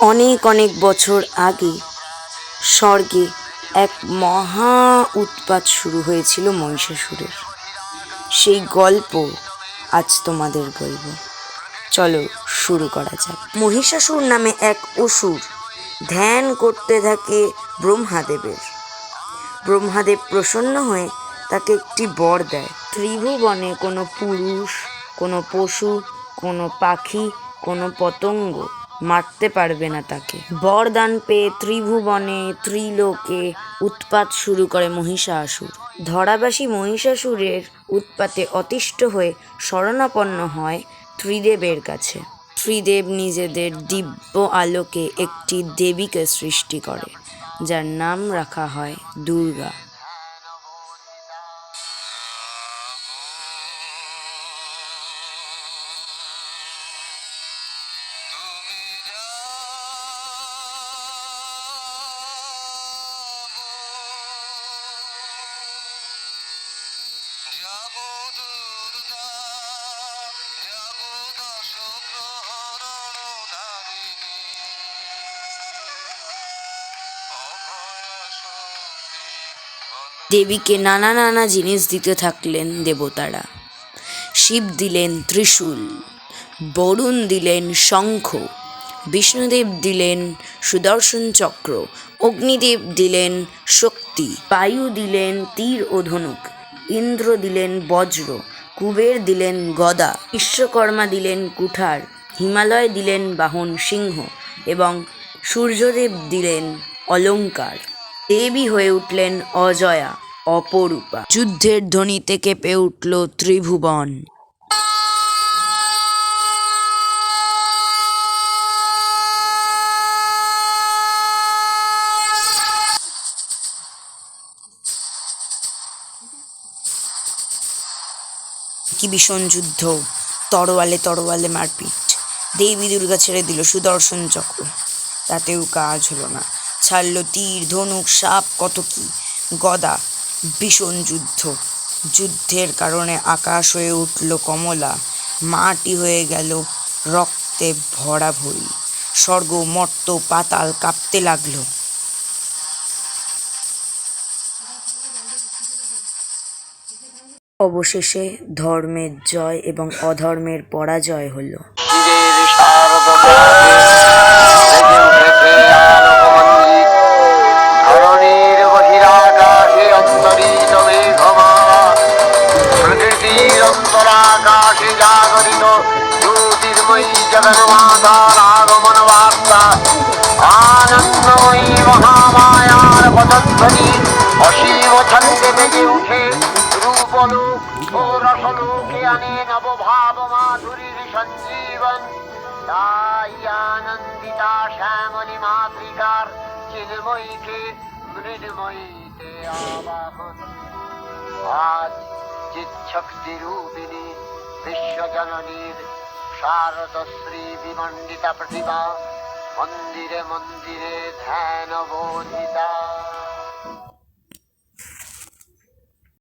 অনেক অনেক বছর আগে স্বর্গে এক মহা উৎপাত শুরু হয়েছিল মহিষাসুরের। সেই গল্প আজ তোমাদের বলবো। চলো শুরু করা যাক। মহিষাসুর নামে এক অসুর ধ্যান করতে থাকে ব্রহ্মাদেবের। ব্রহ্মাদেব প্রসন্ন হয়ে তাকে একটি বর দেয়। ত্রিভুবনে কোনো পুরুষ, কোনো পশু, কোনো পাখি, কোনো পতঙ্গ মারতে পারবে না তাকে। বরদান পেয়ে ত্রিভুবনে ত্রিলোকে উৎপাত শুরু করে মহিষাসুর। ধরাবাসী মহিষাসুরের উৎপাতে অতিষ্ঠ হয়ে শরণাপন্ন হয় ত্রিদেবের কাছে। ত্রিদেব নিজেদের দিব্য আলোকে একটি দেবীকে সৃষ্টি করে, যার নাম রাখা হয় দুর্গা। দেবীকে নানা নানা জিনিস দিতে থাকলেন দেবতারা। শিব দিলেন ত্রিশূল, বরুণ দিলেন শঙ্খ, বিষ্ণুদেব দিলেন সুদর্শন চক্র, অগ্নিদেব দিলেন শক্তি, বায়ু দিলেন তীর ও ধনুক, ইন্দ্র দিলেন বজ্র, কুবের দিলেন গদা, বিশ্বকর্মা দিলেন কুঠার, হিমালয় দিলেন বাহন সিংহ এবং সূর্যদেব দিলেন অলঙ্কার। দেবী হয়ে উঠলেন অজয়া, অপরূপা। যুদ্ধের ধ্বনিতে কেঁপে উঠল ত্রিভুবন। কি ভীষণ যুদ্ধ! তরোয়ালে তরোয়ালে মারপিট। দেবী দুর্গা ছেড়ে দিল সুদর্শন চক্র, তাতেও কাজ হলো না। ছাড়ল তীর, ধনুক, সাপ, কত কি, গদা। ভীষণ যুদ্ধ। যুদ্ধের কারণে আকাশ হয়ে উঠল কমলা, মাটি হয়ে গেল রক্তে ভরাভরি। স্বর্গ, মর্ত্য, পাতাল কাঁপতে লাগলো। অবশেষে ধর্মের জয় এবং অধর্মের পরাজয় হলো। অন্তরাকাশে জাগরিত জ্যোতির্ময়ী জগন্মাতার আগমন বার্তা, আনন্দময়ী মহামায়ার পদধ্বনি অসীম ছন্দে বেজে উঠে রূপলোক ও রসলোকে আনে নবভাব মাধুরীর সঞ্জীবন। তাই আনন্দিতা শ্যামলী মাতৃকার চিন্ময়ীকে মৃন্ময়ীতে আবাহন। আজ চিৎশক্তি রূপিণী বিশ্বজননীর শারদশ্রী বিমণ্ডিতা প্রতিমা মন্দিরে মন্দিরে ধ্যান বোধিতা।